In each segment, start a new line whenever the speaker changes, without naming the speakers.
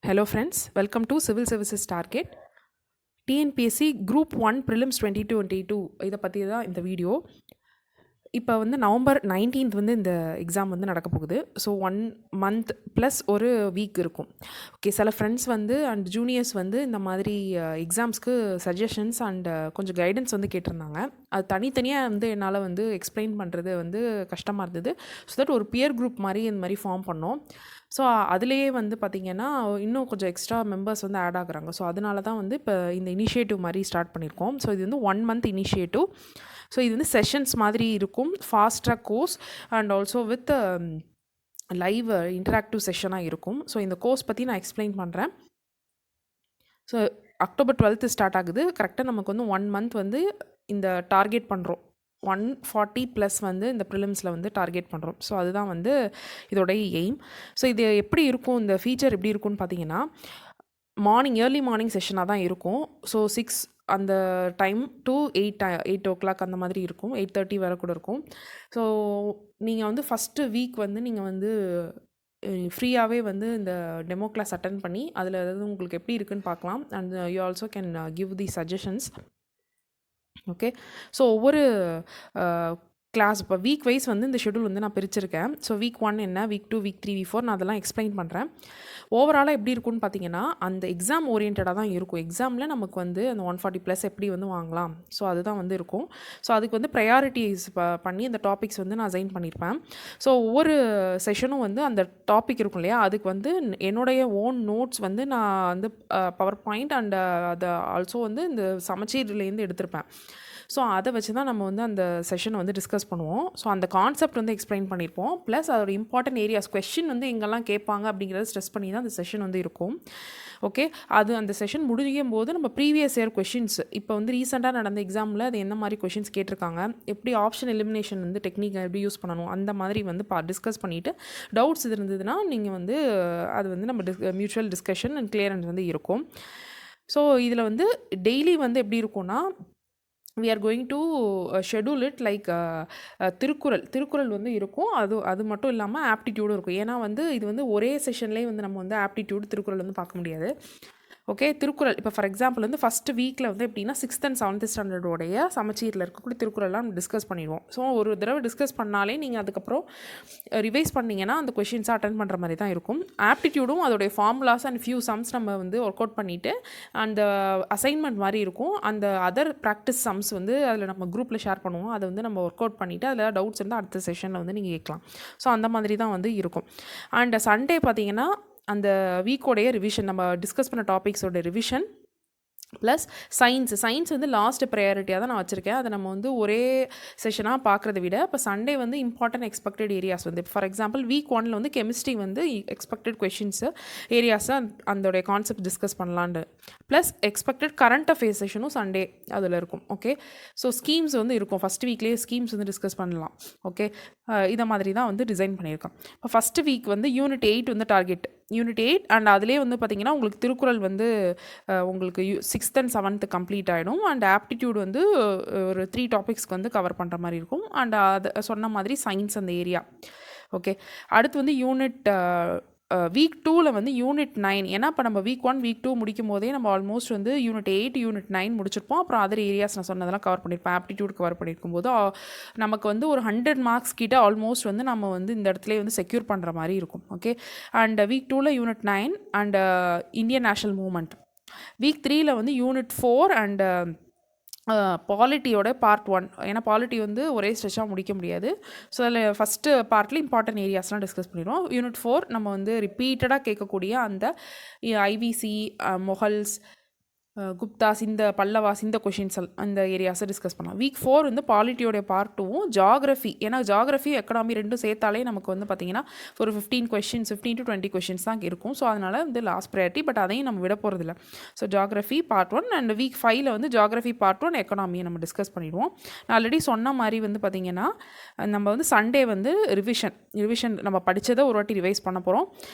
Hello friends, welcome to Civil Services Target TNPSC Group1 prelims 2022 இதை பற்றி தான் இந்த வீடியோ. இப்போ வந்து நவம்பர் 19th வந்து இந்த எக்ஸாம் வந்து நடக்க போகுது. ஸோ 1 month ப்ளஸ் ஒரு வீக் இருக்கும். ஓகே, சில ஃப்ரெண்ட்ஸ் வந்து அண்ட் ஜூனியர்ஸ் வந்து இந்த மாதிரி எக்ஸாம்ஸ்க்கு சஜஷன்ஸ் அண்ட் கொஞ்சம் கைடன்ஸ் வந்து கேட்டிருந்தாங்க. அது தனித்தனியாக வந்து என்னால் வந்து எக்ஸ்பிளைன் பண்ணுறது வந்து கஷ்டமாக இருந்தது. ஸோ தட் ஒரு பியர் குரூப் மாதிரி இந்த மாதிரி ஃபார்ம் பண்ணோம். ஸோ அதுலேயே வந்து பார்த்திங்கன்னா இன்னும் கொஞ்சம் எக்ஸ்ட்ரா மெம்பர்ஸ் வந்து ஆட் ஆகுறாங்க. ஸோ அதனால தான் வந்து இப்போ இந்த இனிஷியேட்டிவ் மாதிரி ஸ்டார்ட் பண்ணியிருக்கோம். ஸோ இது வந்து 1 month இனிஷியேட்டிவ். ஸோ இது வந்து செஷன்ஸ் மாதிரி இருக்கும், fast track course and also with live interactive செஷனாக இருக்கும். ஸோ இந்த கோர்ஸ் பற்றி நான் எக்ஸ்பிளைன் பண்ணுறேன். ஸோ October 12th ஸ்டார்ட் ஆகுது. கரெக்டாக நமக்கு வந்து 1 month வந்து இந்த டார்கெட் பண்ணுறோம். 140 ப்ளஸ் வந்து இந்த ப்ரிலிம்ஸில் வந்து டார்கெட் பண்ணுறோம். ஸோ அதுதான் வந்து இதோடைய எய்ம். ஸோ இது எப்படி இருக்கும், இந்த ஃபீச்சர் எப்படி இருக்கும்னு பார்த்தீங்கன்னா, ஏர்லி மார்னிங் செஷனாக தான் இருக்கும். ஸோ 6 அந்த டைம் டு 8 o'clock அந்த மாதிரி இருக்கும். 8:30 வரை கூட இருக்கும். ஸோ நீங்கள் வந்து ஃபஸ்ட்டு வீக் வந்து நீங்கள் வந்து ஃப்ரீயாகவே வந்து இந்த டெமோ கிளாஸ் அட்டன் பண்ணி அதில் ஏதாவது உங்களுக்கு எப்படி இருக்குன்னு பார்க்கலாம். And you also can give the suggestions. Okay, so ஒவ்வொரு கிளாஸ் இப்போ வீக் வைஸ் வந்து இந்த ஷெடியூல் வந்து நான் பிரிச்சிருக்கேன். ஸோ வீக் 1 என்ன, வீக் 2, வீக் 3, வீக் 4 நான் அதெல்லாம் எக்ஸ்பிளைன் பண்ணுறேன். ஓவராலாக எப்படி இருக்குன்னு பார்த்தீங்கன்னா, அந்த எக்ஸாம் ஓரியன்டாக தான் இருக்கும். எக்ஸாமில் நமக்கு வந்து அந்த 140 ப்ளஸ் எப்படி வந்து வாங்கலாம், ஸோ அதுதான் வந்து இருக்கும். ஸோ அதுக்கு வந்து ப்ரையாரிட்டிஸ் பண்ணி அந்த டாபிக்ஸ் வந்து நான் அசைன் பண்ணியிருப்பேன். ஸோ ஒவ்வொரு செஷனும் வந்து அந்த டாபிக் இருக்கும் இல்லையா, அதுக்கு வந்து என்னுடைய ஓன் நோட்ஸ் வந்து நான் வந்து பவர் பாயிண்ட் அண்ட் அதை ஆல்சோ வந்து இந்த சமச்சீர்லேருந்து எடுத்திருப்பேன். ஸோ அதை வச்சு தான் நம்ம வந்து அந்த செஷனை வந்து டிஸ்கஸ் பண்ணுவோம். ஸோ அந்த கான்செப்ட் வந்து எக்ஸ்பிளைன் பண்ணியிருப்போம். ப்ளஸ் அதோட இம்பார்ட்டன்ட் ஏரியாஸ் கொஸ்டின் வந்து எங்கெல்லாம் கேட்பாங்க அப்படிங்கிறத ஸ்ட்ரெஸ் பண்ணி தான் அந்த செஷன் வந்து இருக்கும். ஓகே, அது அந்த செஷன் முடியும் போது நம்ம ப்ரீவியஸ் இயர் கொஷின்ஸ், இப்போ வந்து ரீசெண்டாக நடந்த எக்ஸாமில் அது என்ன மாதிரி கொஷின்ஸ் கேட்டிருக்காங்க, எப்படி ஆப்ஷன் எலிமினேஷன் வந்து டெக்னிக் எப்படி யூஸ் பண்ணணும், அந்த மாதிரி வந்து டிஸ்கஸ் பண்ணிவிட்டு டவுட்ஸ் இது இருந்ததுன்னா நீங்கள் வந்து அது வந்து நம்ம மியூச்சுவல் டிஸ்கஷன் அண்ட் கிளியரன்ஸ் வந்து இருக்கும். ஸோ இதில் வந்து டெய்லி வந்து எப்படி இருக்கும்னா, we are going to schedule it like Thirukkural வந்து இருக்கும். அது மட்டும் இல்லாமல் ஆப்டிடியூடும் இருக்கும். ஏன்னா வந்து இது வந்து ஒரே செஷன்லேயே வந்து நம்ம வந்து ஆப்டிடியூட் திருக்குறள் வந்து பார்க்க முடியாது. ஓகே, திருக்குறள் இப்போ ஃபார் எக்ஸாம்பிள் வந்து ஃபஸ்ட்டு வீக்கில் வந்து எப்படின்னா 6th and 7th ஸ்டாண்டர்டோடைய சமச்சீரில் இருக்கக்கூடிய திருக்குறள்லாம் நம்ம டிஸ்கஸ் பண்ணிடுவோம். ஸோ ஒரு தடவை டிஸ்கஸ் பண்ணாலே நீங்கள் அதுக்கப்புறம் ரிவைஸ் பண்ணிங்கன்னா அந்த கொஷின்ஸை அட்டன் பண்ணுற மாதிரி தான் இருக்கும். ஆப்டிடியூடும் அதோடைய ஃபார்முலாஸ் அண்ட் ஃபியூ சம்ஸ் நம்ம வந்து ஒர்க் அவுட் பண்ணிவிட்டு அந்த அசைன்மெண்ட் மாதிரி இருக்கும். அந்த அதர் ப்ராக்டிஸ் சம்ஸ் வந்து அதில் நம்ம குரூப்பில் ஷேர் பண்ணுவோம். அதை வந்து நம்ம ஒர்க் அவுட் பண்ணிவிட்டு அதில் டவுட்ஸ் வந்து அடுத்த செஷனில் வந்து நீங்கள் கேட்கலாம். ஸோ அந்த மாதிரி தான் வந்து இருக்கும். அண்ட் சண்டே பார்த்தீங்கன்னா அந்த வீக்கோடைய ரிவிஷன், நம்ம டிஸ்கஸ் பண்ண டாபிக்ஸோட ரிவிஷன் ப்ளஸ் சயின்ஸ் வந்து லாஸ்ட் ப்ரையாரிட்டியாக தான் நான் வச்சுருக்கேன். அதை நம்ம வந்து ஒரே செஷனாக பார்க்குறத விட இப்போ சண்டே வந்து இம்பார்ட்டன்ட் எக்ஸ்பெக்டட் ஏரியாஸ் வந்து ஃபார் எக்ஸாம்பிள் வீக் 1 வந்து கெமிஸ்ட்ரி வந்து எக்ஸ்பெக்டட் கொஷின்ஸு ஏரியாஸை அதோடைய கான்செப்ட் டிஸ்கஸ் பண்ணலான்னு, ப்ளஸ் எக்ஸ்பெக்டட் கரண்ட் அஃபேர்ஸ் செஷனும் சண்டே அதில் இருக்கும். ஓகே, ஸோ ஸ்கீம்ஸ் வந்து இருக்கும். ஃபஸ்ட் வீக்லேயே ஸ்கீம்ஸ் வந்து டிஸ்கஸ் பண்ணலாம். ஓகே, இதை மாதிரி தான் வந்து டிசைன் பண்ணியிருக்கோம். இப்போ ஃபஸ்ட்டு வீக் வந்து யூனிட் 8 வந்து டார்கெட் யூனிட் 8 அண்ட் அதிலே வந்து பார்த்திங்கன்னா உங்களுக்கு திருக்குறள் வந்து உங்களுக்கு 6th and 7th கம்ப்ளீட் ஆகிடும். அண்ட் ஆப்டிடியூட் வந்து ஒரு 3 டாபிக்ஸ்க்கு வந்து கவர் பண்ணுற மாதிரி இருக்கும். அண்ட் அது சொன்ன மாதிரி சயின்ஸ் அந்த ஏரியா. ஓகே, அடுத்து வந்து யூனிட் வீக் 2ல் வந்து யூனிட் 9. ஏன்னா இப்போ நம்ம வீக் 1 வீக் 2 முடிக்கும் போதே நம்ம ஆல்மோஸ்ட் வந்து யூனிட் 8 யூனிட் 9 முடிச்சிருப்போம். அப்புறம் அதர் ஏரியாஸ் நான் சொன்னதெல்லாம் கவர் பண்ணியிருப்பேன். ஆப்டிடியூட் கவர் பண்ணியிருக்கும் போது நமக்கு வந்து ஒரு 100 மார்க்ஸ் கிட்ட ஆல்மோஸ்ட் வந்து நம்ம வந்து இந்த இடத்துல வந்து செக்யூர் பண்ணுற மாதிரி இருக்கும். ஓகே, அண்ட் வீக் 2ல் unit 9 and Indian national movement. Week 3ல் வந்து யூனிட் 4 அண்ட் பாலிட்டியோட பார்ட் 1. ஏன்னா பாலிட்டி வந்து ஒரே ஸ்ட்ரெச்சாக முடிக்க முடியாது. ஸோ அதில் ஃபஸ்ட்டு பார்ட்டில் இம்பார்ட்டன்ட் ஏரியாஸ்லாம் டிஸ்கஸ் பண்ணிடுவோம். யூனிட் 4 நம்ம வந்து ரிப்பீட்டடாக கேட்கக்கூடிய அந்த ஐவிசி, மொஹல்ஸ், குப்தாஸ், இந்த பல்லவாஸ், இந்த கொஷின்ஸ் அந்த ஏரியாஸை டிஸ்கஸ் பண்ணலாம். வீக் 4 வந்து பாலிட்டியோடைய பார்ட் 2வும் ஜாகிரஃபி. ஏன்னா ஜாகிரஃபி எக்கனாமி ரெண்டும் சேர்த்தாலே நமக்கு வந்து பார்த்திங்கன்னா ஒரு 15 to 20 கொஷின்ஸ் தான் இருக்கும். ஸோ அதனால் வந்து லாஸ்ட் ப்ரையாரிட்டி, பட் அதையும் நம்ம விட போகிறதில்ல. So geography part 1 and week 5ல் வந்து ஜாகிரஃபி பார்ட் 1 எக்கனாமியை நம்ம டிஸ்கஸ் பண்ணிடுவோம். நான் ஆல்ரெடி சொன்ன மாதிரி வந்து பார்த்திங்கன்னா நம்ம வந்து சண்டே வந்து ரிவிஷன் நம்ம படித்ததை ஒரு வாட்டி ரிவைஸ் பண்ண போகிறோம்.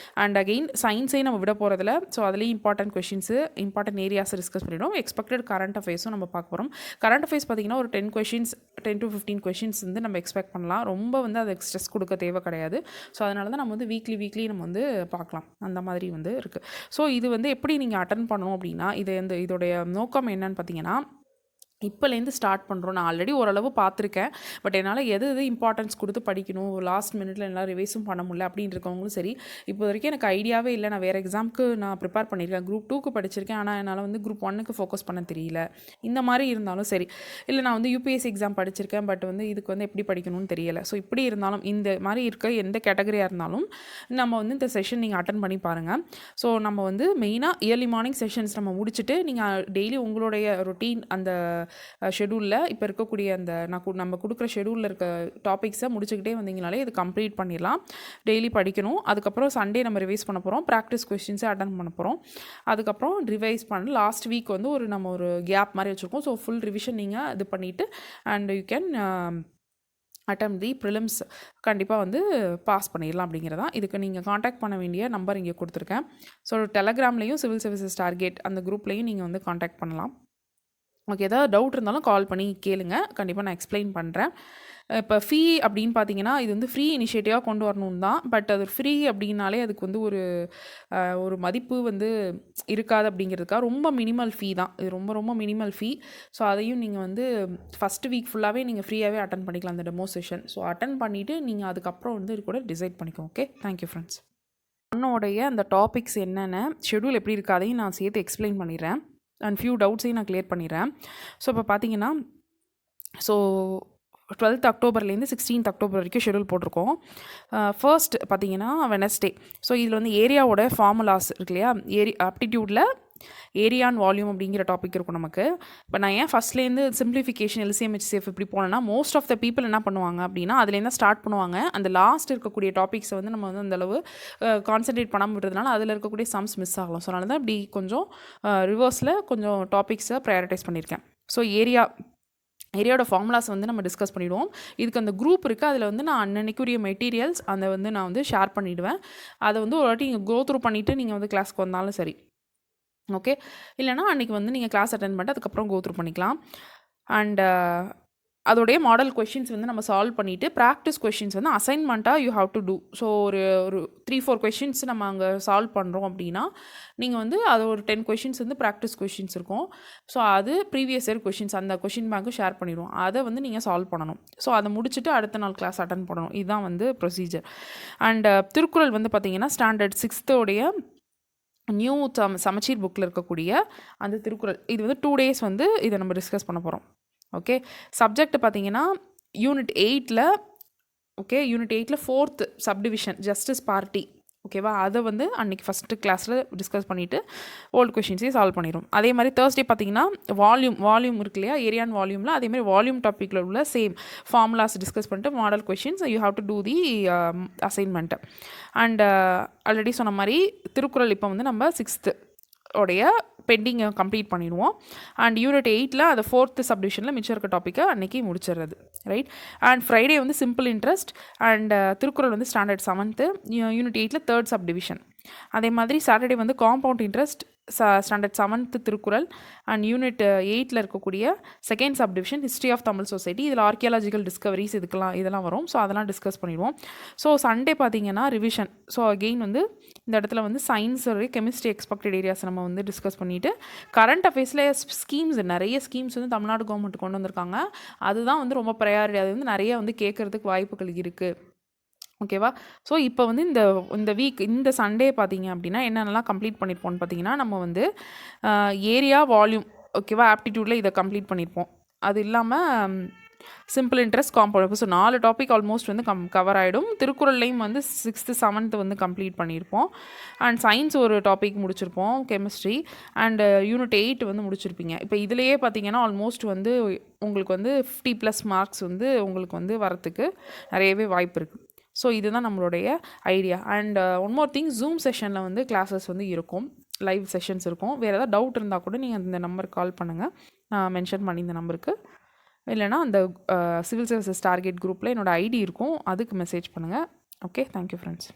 அண்ட் அகெயின் சயின்ஸையும் நம்ம விட போகிறதில்ல. ஸோ அதுலேயும் இம்பார்ட்டன்ட் கொஷின்ஸு இம்பார்ட்டன்ட் ஏரியாஸை டிஸ்கஸ் டிஸ்கஸ் பண்ணிவிடுவோம். எக்ஸ்பெக்டட் கரண்ட் அஃபேர்ஸும் நம்ம பார்க்க போகிறோம். கரண்ட் அஃபேர்ஸ் பார்த்திங்கன்னா ஒரு 10 to 15 கொஷின்ஸ் வந்து நம்ம எக்ஸ்பெக்ட் பண்ணலாம். ரொம்ப வந்து அது ஸ்ட்ரெஸ் கொடுக்க தேவை கிடையாது. ஸோ அதனால தான் நம்ம வந்து வீக்லி நம்ம வந்து பார்க்கலாம். அந்த மாதிரி வந்து இருக்குது. ஸோ இது வந்து எப்படி நீங்கள் அட்டன் பண்ணணும் அப்படின்னா, இதோடைய நோக்கம் என்னன்னு பார்த்தீங்கன்னா, இப்போலேருந்து ஸ்டார்ட் பண்ணுறோம். நான் ஆல்ரெடி ஓரளவு பார்த்துருக்கேன். பட் என்னால் எது இம்பார்ட்டன்ஸ் கொடுத்து படிக்கணும், லாஸ்ட் மினிட்ல என்னால் ரிவைஸும் பண்ண முடியல அப்படின்னு இருக்கவங்களும் சரி, இப்போ வரைக்கும் எனக்கு ஐடியாவே இல்லை. நான் வேறு எக்ஸாமுக்கு நான் ப்ரிப்பேர் பண்ணியிருக்கேன். குரூப் 2க்கு படிச்சிருக்கேன். ஆனால் என்னால் வந்து குரூப் 1க்கு ஃபோக்கஸ் பண்ண தெரியல. இந்த மாதிரி இருந்தாலும் சரி, இல்லை நான் வந்து யூபிஎஸ்சி எக்ஸாம் படிச்சிருக்கேன். பட் வந்து இதுக்கு வந்து எப்படி படிக்கணும்னு தெரியலை. ஸோ இப்படி இருந்தாலும் இந்த மாதிரி இருக்க எந்த கேட்டகரியாக இருந்தாலும் நம்ம வந்து இந்த செஷன் நீங்கள் அட்டன் பண்ணி பாருங்கள். ஸோ நம்ம வந்து மெயினாக இயர்லி மார்னிங் செஷன்ஸ் நம்ம முடிச்சுட்டு நீங்கள் டெய்லி உங்களுடைய ரொட்டீன் அந்த ஷெடியூலில் இப்போ இருக்கக்கூடிய அந்த நம்ம கொடுக்குற ஷெடியூலில் இருக்க டாபிக்ஸை முடிச்சுக்கிட்டே வந்தீங்கனாலே இது கம்ப்ளீட் பண்ணிடலாம். டெய்லி படிக்கணும். அதுக்கப்புறம் சண்டே நம்ம ரிவைஸ் பண்ண போகிறோம். ப்ராக்டிஸ் கொஸ்டின்ஸை அட்டன் பண்ண போகிறோம். அதுக்கப்புறம் ரிவைஸ் பண்ண லாஸ்ட் வீக் வந்து நம்ம ஒரு கேப் மாதிரி வச்சுருக்கோம். ஸோ ஃபுல் ரிவிஷன் நீங்கள் இது பண்ணிவிட்டு and you can attempt the prelims கண்டிப்பாக வந்து பாஸ் பண்ணிடலாம் அப்படிங்கிறதான். இதுக்கு நீங்கள் காண்டாக்ட் பண்ண வேண்டிய நம்பர் இங்கே கொடுத்துருக்கேன். ஸோ டெலகிராம்லேயும் சிவில் சர்வீசஸ் டார்கெட் அந்த குரூப்லேயும் நீங்கள் வந்து காண்டாக்ட் பண்ணலாம். ஓகே, ஏதாவது டவுட் இருந்தாலும் கால் பண்ணி கேளுங்க. கண்டிப்பாக நான் எக்ஸ்பிளைன் பண்ணுறேன். இப்போ ஃபீ அப்படின்னு பார்த்தீங்கன்னா, இது வந்து ஃப்ரீ இனிஷியேட்டிவாக கொண்டு வரணும் தான். பட் அது ஃப்ரீ அப்படின்னாலே அதுக்கு வந்து ஒரு மதிப்பு வந்து இருக்காது அப்படிங்கிறதுக்காக ரொம்ப மினிமல் ஃபீ தான். இது ரொம்ப மினிமல் ஃபீ. ஸோ அதையும் நீங்கள் வந்து ஃபஸ்ட்டு வீக் ஃபுல்லாகவே நீங்கள் ஃப்ரீயாகவே அட்டன் பண்ணிக்கலாம் அந்த டெமோ செஷன். ஸோ அட்டன் பண்ணிவிட்டு நீங்கள் அதுக்கப்புறம் வந்து இது கூட டிசைட் பண்ணிக்கோங்க. Okay, thank you friends. என்னோடைய அந்த டாபிக்ஸ் என்னென்ன, ஷெடியூல் எப்படி இருக்குது அதையும் நான் சேர்த்து எக்ஸ்பிளைன் பண்ணிடுறேன். அண்ட் ஃபியூ டவுட்ஸையும் நான் கிளியர் பண்ணிடுறேன். ஸோ இப்போ பார்த்தீங்கன்னா, ஸோ 12th அக்டோபர்லேருந்து 16th அக்டோபர் வரைக்கும் ஷெடியூல் போட்டிருக்கோம். ஃபர்ஸ்ட் பார்த்தீங்கன்னா வெனஸ்டே. ஸோ இதில் வந்து ஏரியாவோட ஃபார்முலாஸ் இருக்கு இல்லையா, ஆப்டிடியூடில் ஏரியா அண்ட் வால்யூம் அப்படிங்கிற டாபிக் இருக்கும் நமக்கு. இப்போ நான் ஏன் ஃபஸ்ட்லேருந்து சிம்பிளிஃபிகேஷன் எல்சிஎம் ஹெச்சிஎஃப் இப்படி போனேன்னா, மோஸ்ட் ஆஃப் த பீப்புள் என்ன பண்ணுவாங்க அப்படின்னா, அதுலேருந்து ஸ்டார்ட் பண்ணுவாங்க. அந்த லாஸ்ட் இருக்கக்கூடிய டாபிக்ஸை வந்து நம்ம வந்து அந்தளவு கான்சன்ட்ரேட் பண்ணாமல் விடுறதுனால அதில் இருக்கக்கூடிய சம்ஸ் மிஸ் ஆகலாம். ஸோ அதனால தான் இப்படி கொஞ்சம் ரிவர்ஸில் கொஞ்சம் டாபிக்ஸை ப்ரையாரிட்டைஸ் பண்ணியிருக்கேன். ஸோ ஏரியாவோட ஃபார்முலாஸ் வந்து நம்ம டிஸ்கஸ் பண்ணிவிடுவோம். இதுக்கு அந்த குரூப் இருக்குது. அதில் வந்து நான் அன்னன்னைக்குரிய மெட்டீரியல்ஸ் அதை வந்து நான் வந்து ஷேர் பண்ணிவிடுவேன். அதை வந்து ஒரு வாட்டி நீங்கள் கோ த்ரூ பண்ணிவிட்டு நீங்கள் வந்து கிளாஸ்க்கு வந்தாலும் சரி. ஓகே, இல்லைனா அன்றைக்கி வந்து நீங்கள் கிளாஸ் அட்டென்ட் பண்ணிட்டு அதுக்கப்புறம் கோ த்ரூ பண்ணிக்கலாம். அண்ட் அதோடைய மாடல் கொஷின்ஸ் வந்து நம்ம சால்வ் பண்ணிவிட்டு ப்ராக்டிஸ் கொஷின்ஸ் வந்து அசைன்மெண்ட்டாக you have to do. So ஒரு 3-4 கொஷின்ஸ் நம்ம அங்கே சால்வ் பண்ணுறோம் அப்படின்னா, நீங்கள் வந்து அது ஒரு 10 கொஷின்ஸ் வந்து ப்ராக்டிஸ் கொஷின்ஸ் இருக்கும். ஸோ அது ப்ரீவியஸ் இயர் கொஷின்ஸ் அந்த கொஷின் பேங்க்கும் ஷேர் பண்ணிடுவோம். அதை வந்து நீங்கள் சால்வ் பண்ணணும். ஸோ அதை முடிச்சுட்டு அடுத்த நாள் கிளாஸ் அட்டன் பண்ணணும். இதுதான் வந்து ப்ரொசீஜர். அண்ட் திருக்குறள் வந்து பார்த்திங்கன்னா ஸ்டாண்டர்ட் 6th நியூ சமச்சீர் புக்கில் இருக்கக்கூடிய அந்த திருக்குறள், இது வந்து 2 days வந்து இதை நம்ம டிஸ்கஸ் பண்ண போகிறோம். ஓகே, சப்ஜெக்ட் பார்த்தீங்கன்னா யூனிட் 8ல் 4th சப்டிவிஷன் ஜஸ்டிஸ் பார்ட்டி. ஓகேவா, அதை வந்து அன்றைக்கி ஃபஸ்ட்டு கிளாஸில் டிஸ்கஸ் பண்ணிவிட்டு ஓல்டு கொஷின்ஸையும் சால்வ் பண்ணிடும். அதே மாதிரி தேர்ஸ்டே பார்த்தீங்கன்னா வால்யூம் இருக்கு இல்லையா, ஏரியா அண்ட் வால்யூமில் அதே மாதிரி வால்யூம் டாப்பிக்கில் உள்ள சேம் ஃபார்முலாஸ் டிஸ்கஸ் பண்ணிட்டு model questions you have to do the assignment. And already சொன்ன மாதிரி திருக்குறள் இப்போ வந்து நம்ம 6th உடைய பெண்டிங்கை கம்ப்ளீட் பண்ணிடுவோம். அண்ட் யூனிட் 8ல் அது 4th சப்டிவிஷனில் மிச்சம் இருக்க டாப்பிக்கை அன்றைக்கி முடிச்சிடுறது. ரைட். அண்ட் ஃப்ரைடே வந்து சிம்பிள் இன்ட்ரெஸ்ட் அண்ட் திருக்குறள் வந்து standard 7th, unit 8ல் 3rd subdivision. அதே மாதிரி சாட்டர்டே வந்து compound interest standard 7th Thirukkural and unit 8ல் இருக்கக்கூடிய 2nd subdivision history of Tamil society. இதில் ஆர்கியாலஜிக்கல் டிஸ்கவரிஸ் இதெல்லாம் வரும். ஸோ அதெல்லாம் டிஸ்கஸ் பண்ணிடுவோம். ஸோ சண்டே பார்த்தீங்கன்னா ரிவிஷன். ஸோ அகெயின் வந்து இந்த இடத்துல வந்து சயின்ஸ் கெமிஸ்ட்ரி எக்ஸ்பெக்டட் ஏரியாஸ் நம்ம வந்து டிஸ்கஸ் பண்ணிவிட்டு கரண்ட் அஃபேர்ஸில் நிறைய ஸ்கீம்ஸ் வந்து தமிழ்நாடு கவர்மெண்ட் கொண்டு வந்திருக்காங்க. அதுதான் வந்து ரொம்ப ப்ரையாரிட்டி. அது வந்து நிறைய வந்து கேட்குறதுக்கு வாய்ப்புகள் இருக்குது. ஓகேவா. ஸோ இப்போ வந்து இந்த வீக் இந்த சண்டே பார்த்தீங்க அப்படின்னா என்னென்னலாம் கம்ப்ளீட் பண்ணியிருப்போம்னு பார்த்தீங்கன்னா, நம்ம வந்து ஏரியா வால்யூம் ஓகேவா ஆப்டிடியூடில் இதை கம்ப்ளீட் பண்ணியிருப்போம். அது இல்லாமல் simple interest compound. So 4 topic almost வந்து கவர் ஆகிடும். திருக்குறள்லையும் வந்து 6th 7th வந்து கம்ப்ளீட் பண்ணியிருப்போம். அண்ட் சயின்ஸ் ஒரு டாபிக் முடிச்சிருப்போம், கெமிஸ்ட்ரி. அண்ட் யூனிட் 8 வந்து முடிச்சிருப்பீங்க. இப்போ இதுலேயே பார்த்தீங்கன்னா ஆல்மோஸ்ட் வந்து உங்களுக்கு வந்து 50+ மார்க்ஸ் வந்து உங்களுக்கு வந்து வரத்துக்கு நிறையவே வாய்ப்பு இருக்குது. ஸோ இதுதான் நம்மளுடைய idea. And one more thing, zoom செஷனில் வந்து கிளாஸஸ் வந்து இருக்கும், லைவ் செஷன்ஸ் இருக்கும். வேறு ஏதாவது டவுட் இருந்தால் கூட நீங்கள் இந்த நம்பருக்கு கால் பண்ணுங்கள். நான் மென்ஷன் பண்ணி இந்த நம்பருக்கு, இல்லைனா அந்த சிவில் சர்வீசஸ் டார்கெட் குரூப்பில் என்னோடய ஐடி இருக்கும், அதுக்கு மெசேஜ் பண்ணுங்கள். Okay, thank you friends.